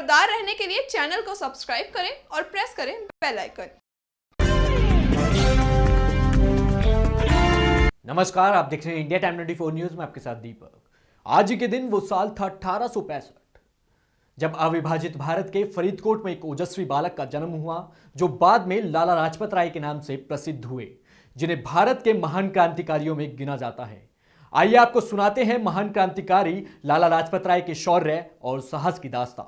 खबरदार रहने के लिए चैनल को सब्सक्राइब करें और प्रेस करें बेल आइकन। नमस्कार, आप देख रहे हैं इंडिया टाइम 24 न्यूज में आपके साथ दीपक। आज के दिन वो साल था 1865, जब अविभाजित भारत के फरीदकोट में एक ओजस्वी बालक का जन्म हुआ, जो बाद में लाला लाजपत राय के नाम से प्रसिद्ध हुए, जिन्हें भारत के महान क्रांतिकारियों में गिना जाता है। आइए आपको सुनाते हैं महान क्रांतिकारी लाला लाजपत राय के शौर्य और साहस की दास्तां।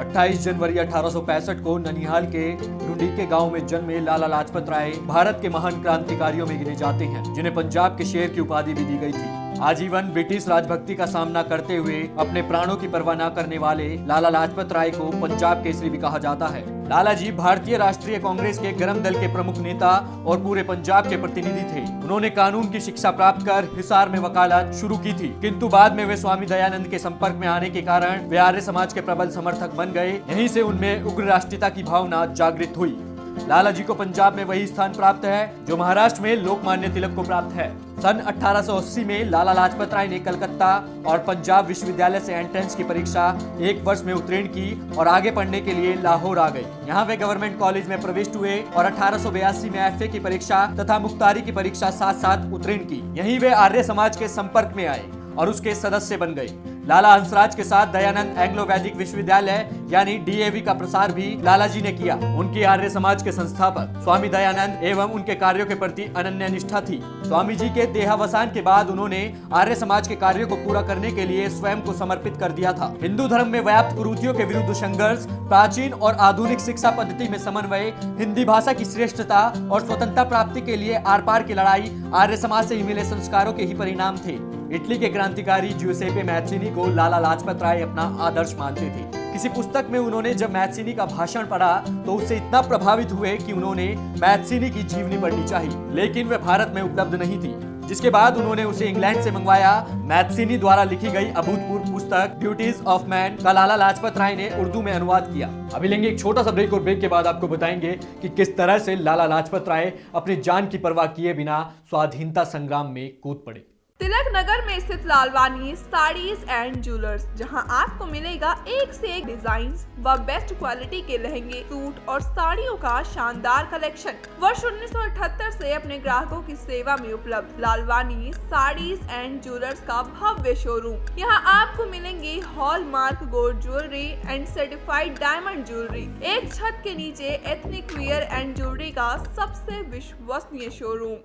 28 जनवरी 1865 को ननिहाल के ढूंढी के गांव में जन्मे लाला लाजपत राय भारत के महान क्रांतिकारियों में गिने जाते हैं, जिन्हें पंजाब के शेर की उपाधि भी दी गई थी। आजीवन ब्रिटिश राजभक्ति का सामना करते हुए अपने प्राणों की परवाह न करने वाले लाला लाजपत राय को पंजाब केसरी भी कहा जाता है। लाला जी भारतीय राष्ट्रीय कांग्रेस के गरम दल के प्रमुख नेता और पूरे पंजाब के प्रतिनिधि थे। उन्होंने कानून की शिक्षा प्राप्त कर हिसार में वकालत शुरू की थी, किंतु बाद में वे स्वामी दयानंद के संपर्क में आने के कारण वे आर्य समाज के प्रबल समर्थक बन गए। यहीं से उनमें उग्र राष्ट्रीयता की भावना जागृत हुई। लाला जी को पंजाब में वही स्थान प्राप्त है जो महाराष्ट्र में लोकमान्य तिलक को प्राप्त है। सन 1880 में लाला लाजपत राय ने कलकत्ता और पंजाब विश्वविद्यालय से एंट्रेंस की परीक्षा एक वर्ष में उत्तीर्ण की और आगे पढ़ने के लिए लाहौर आ गए। यहाँ वे गवर्नमेंट कॉलेज में प्रविष्ट हुए और 1882 में एफए की परीक्षा तथा मुख्तारी की परीक्षा साथ साथ उत्तीर्ण की। यहीं वे आर्य समाज के संपर्क में आए और उसके सदस्य बन गए। लाला हंसराज के साथ दयानंद एंग्लो वैदिक विश्वविद्यालय यानी डीएवी का प्रसार भी लाला जी ने किया। उनकी आर्य समाज के संस्थापक स्वामी दयानंद एवं उनके कार्यों के प्रति अनन्य निष्ठा थी। स्वामी जी के देहावसान के बाद उन्होंने आर्य समाज के कार्यों को पूरा करने के लिए स्वयं को समर्पित कर दिया था। हिंदू धर्म में व्याप्त कुरीतियों के विरुद्ध संघर्ष, प्राचीन और आधुनिक शिक्षा पद्धति में समन्वय, हिंदी भाषा की श्रेष्ठता और स्वतंत्रता प्राप्ति के लिए आर पार की लड़ाई आर्य समाज से मिले संस्कारों के ही परिणाम थे। इटली के क्रांतिकारी ज्यूसेपे मैत्सिनी को लाला लाजपत राय अपना आदर्श मानते थे। किसी पुस्तक में उन्होंने जब मैत्सिनी का भाषण पढ़ा तो उससे इतना प्रभावित हुए कि उन्होंने मैत्सिनी की जीवनी पढ़नी चाहिए, लेकिन वे भारत में उपलब्ध नहीं थी, जिसके बाद उन्होंने उसे इंग्लैंड से मंगवाया। मैत्सिनी द्वारा लिखी गई अभूतपूर्व पुस्तक ड्यूटीज ऑफ मैन का लाला लाजपत राय ने उर्दू में अनुवाद किया। अभी लेंगे एक छोटा सा ब्रेक और ब्रेक के बाद आपको बताएंगे कि किस तरह से लाला लाजपत राय अपनी जान की परवाह किए बिना स्वाधीनता संग्राम में कूद पड़े। तिलक नगर में स्थित लालवानी साड़ीज एंड ज्वेलर्स, जहां आपको मिलेगा एक से एक डिजाइन व बेस्ट क्वालिटी के लहंगे, सूट और साड़ियों का शानदार कलेक्शन। वर्ष 1978 से अपने ग्राहकों की सेवा में उपलब्ध लालवानी साड़ीज एंड ज्वेलर्स का भव्य शोरूम। यहां आपको मिलेंगे hallmark gold jewellery and certified diamond jewellery. एक छत के नीचे एथनिक वियर एंड ज्वेलरी का सबसे विश्वसनीय शोरूम।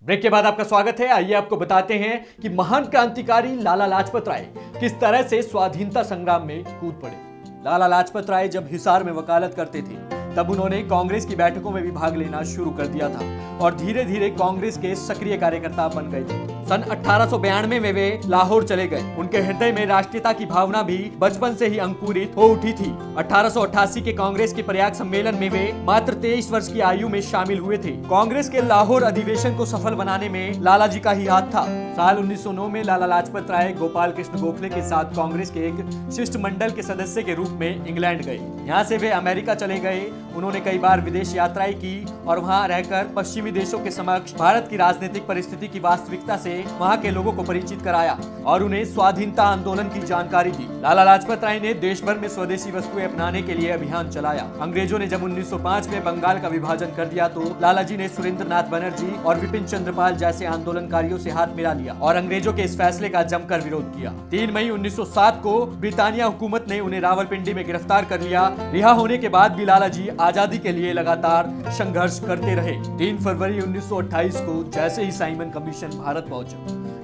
ब्रेक के बाद आपका स्वागत है। आइए आपको बताते हैं कि महान क्रांतिकारी लाला लाजपत राय किस तरह से स्वाधीनता संग्राम में कूद पड़े। लाला लाजपत राय जब हिसार में वकालत करते थे तब उन्होंने कांग्रेस की बैठकों में भी भाग लेना शुरू कर दिया था और धीरे धीरे कांग्रेस के सक्रिय कार्यकर्ता बन गए थे। सन 1892 में वे लाहौर चले गए। उनके हृदय में राष्ट्रीयता की भावना भी बचपन से ही अंकुरित हो उठी थी। 1888 के कांग्रेस के प्रयाग सम्मेलन में वे मात्र 23 वर्ष की आयु में शामिल हुए थे। कांग्रेस के लाहौर अधिवेशन को सफल बनाने में लाला जी का ही हाथ था। साल 1909 में लाला लाजपत राय गोपाल कृष्ण गोखले के साथ कांग्रेस के एक शिष्टमंडल के सदस्य के रूप में इंग्लैंड गए। यहाँ से वे अमेरिका चले गए। उन्होंने कई बार विदेश यात्राएं की और वहां रहकर पश्चिमी देशों के समक्ष भारत की राजनीतिक परिस्थिति की वास्तविकता से वहां के लोगों को परिचित कराया और उन्हें स्वाधीनता आंदोलन की जानकारी दी। लाला लाजपत राय ने देश भर में स्वदेशी वस्तुएं अपनाने के लिए अभियान चलाया। अंग्रेजों ने जब 1905 में बंगाल का विभाजन कर दिया तो लाला जी ने सुरेंद्र नाथ बनर्जी और विपिन चंद्रपाल जैसे आंदोलनकारियों से हाथ मिला लिया और अंग्रेजों के इस फैसले का जमकर विरोध किया। 3 मई 1907 को ब्रिटानिया हुकूमत ने उन्हें रावलपिंडी में गिरफ्तार कर लिया। रिहा होने के बाद भी लाला जी आजादी के लिए लगातार संघर्ष करते रहे। 3 फरवरी 1928 को जैसे ही साइमन कमीशन भारत पहुंचा,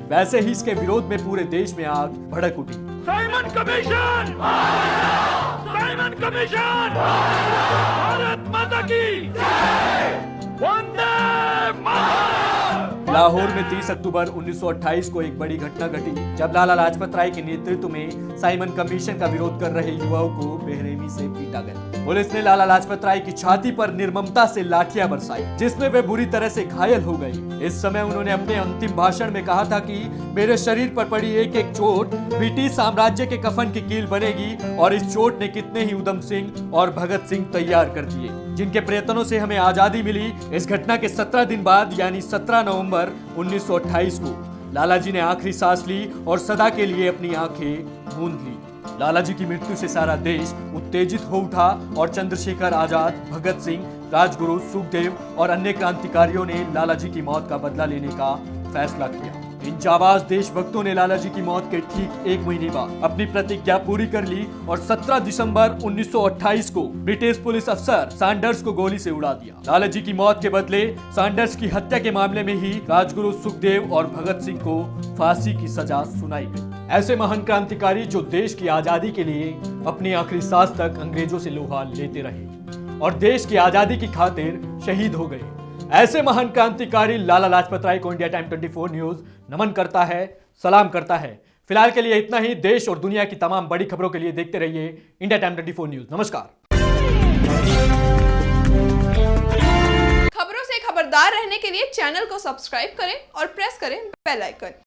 वैसे ही इसके विरोध में पूरे देश में आग भड़क उठी। Simon commission! Simon commission! Bharat माता की जय! वंदे मातरम! लाहौर में 30 अक्टूबर 1928 को एक बड़ी घटना घटी जब लाला लाजपत राय के नेतृत्व में साइमन कमीशन का विरोध कर रहे युवाओं को बेरहमी से पीटा गया। पुलिस ने लाला लाजपत राय की छाती पर निर्ममता से लाठियां बरसाई, जिसमें वे बुरी तरह से घायल हो गए। इस समय उन्होंने अपने अंतिम भाषण में कहा था कि मेरे शरीर पर पड़ी एक एक चोट ब्रिटिश साम्राज्य के कफन की कील बनेगी और इस चोट ने कितने ही उधम सिंह और भगत सिंह तैयार कर दिए, जिनके प्रयत्नों से हमें आजादी मिली। इस घटना के 17 दिन बाद यानी 17 नवंबर 1928 को लाला जी ने आखिरी सांस ली और सदा के लिए अपनी आंखें मूंद ली। लाला जी की मृत्यु से सारा देश उत्तेजित हो उठा और चंद्रशेखर आजाद, भगत सिंह, राजगुरु, सुखदेव और अन्य क्रांतिकारियों ने लाला जी की मौत का बदला लेने का फैसला किया। इन जाबाज देशभक्तों ने लाला जी की मौत के ठीक एक महीने बाद अपनी प्रतिज्ञा पूरी कर ली और 17 दिसंबर 1928 को ब्रिटिश पुलिस अफसर सैंडर्स को गोली से उड़ा दिया। लाला जी की मौत के बदले सैंडर्स की हत्या के मामले में ही राजगुरु, सुखदेव और भगत सिंह को फांसी की सजा सुनाई गई। ऐसे महान क्रांतिकारी जो देश की आजादी के लिए अपनी आखिरी सांस तक अंग्रेजों से लोहा लेते रहे और देश की आजादी की खातिर शहीद हो गए। ऐसे महान क्रांतिकारी लाला लाजपत राय को इंडिया टाइम 24 न्यूज नमन करता है, सलाम करता है। फिलहाल के लिए इतना ही। देश और दुनिया की तमाम बड़ी खबरों के लिए देखते रहिए इंडिया टाइम 24 न्यूज। नमस्कार। खबरों से खबरदार रहने के लिए चैनल को सब्सक्राइब करें और प्रेस करें बेल आइकन।